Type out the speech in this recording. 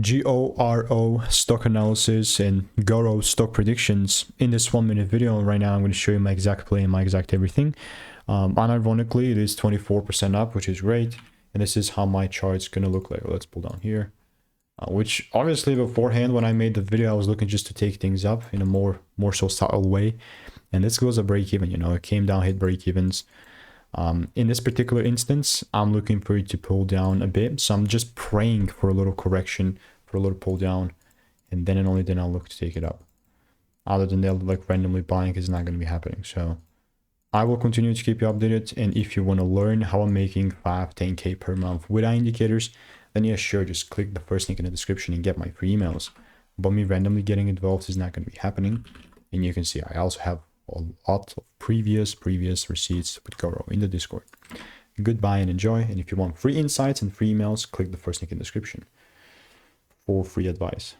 GORO stock analysis and GORO stock predictions. In this 1-minute video right now, I'm going to show you my exact play and my exact everything. Unironically, it is 24% up, which is great. And this is how my chart's going to look like. Let's pull down here. Which obviously beforehand, when I made the video, I was looking just to take things up in a more so subtle way. And this goes a break even, you know, it came down, hit break evens. In this particular instance, I'm looking for it to pull down a bit. So I'm just praying for a little correction, for a little pull down, and then and only then I'll look to take it up. Other than that, like randomly buying is not going to be happening. So I will continue to keep you updated. And if you want to learn how I'm making 5-10K per month without indicators, then yeah, sure, just click the first link in the description and get my free emails. But me randomly getting involved is not going to be happening. And you can see I also have a lot of previous receipts with GORO in the Discord. Goodbye and enjoy. And if you want free insights and free emails, click the first link in the description for free advice.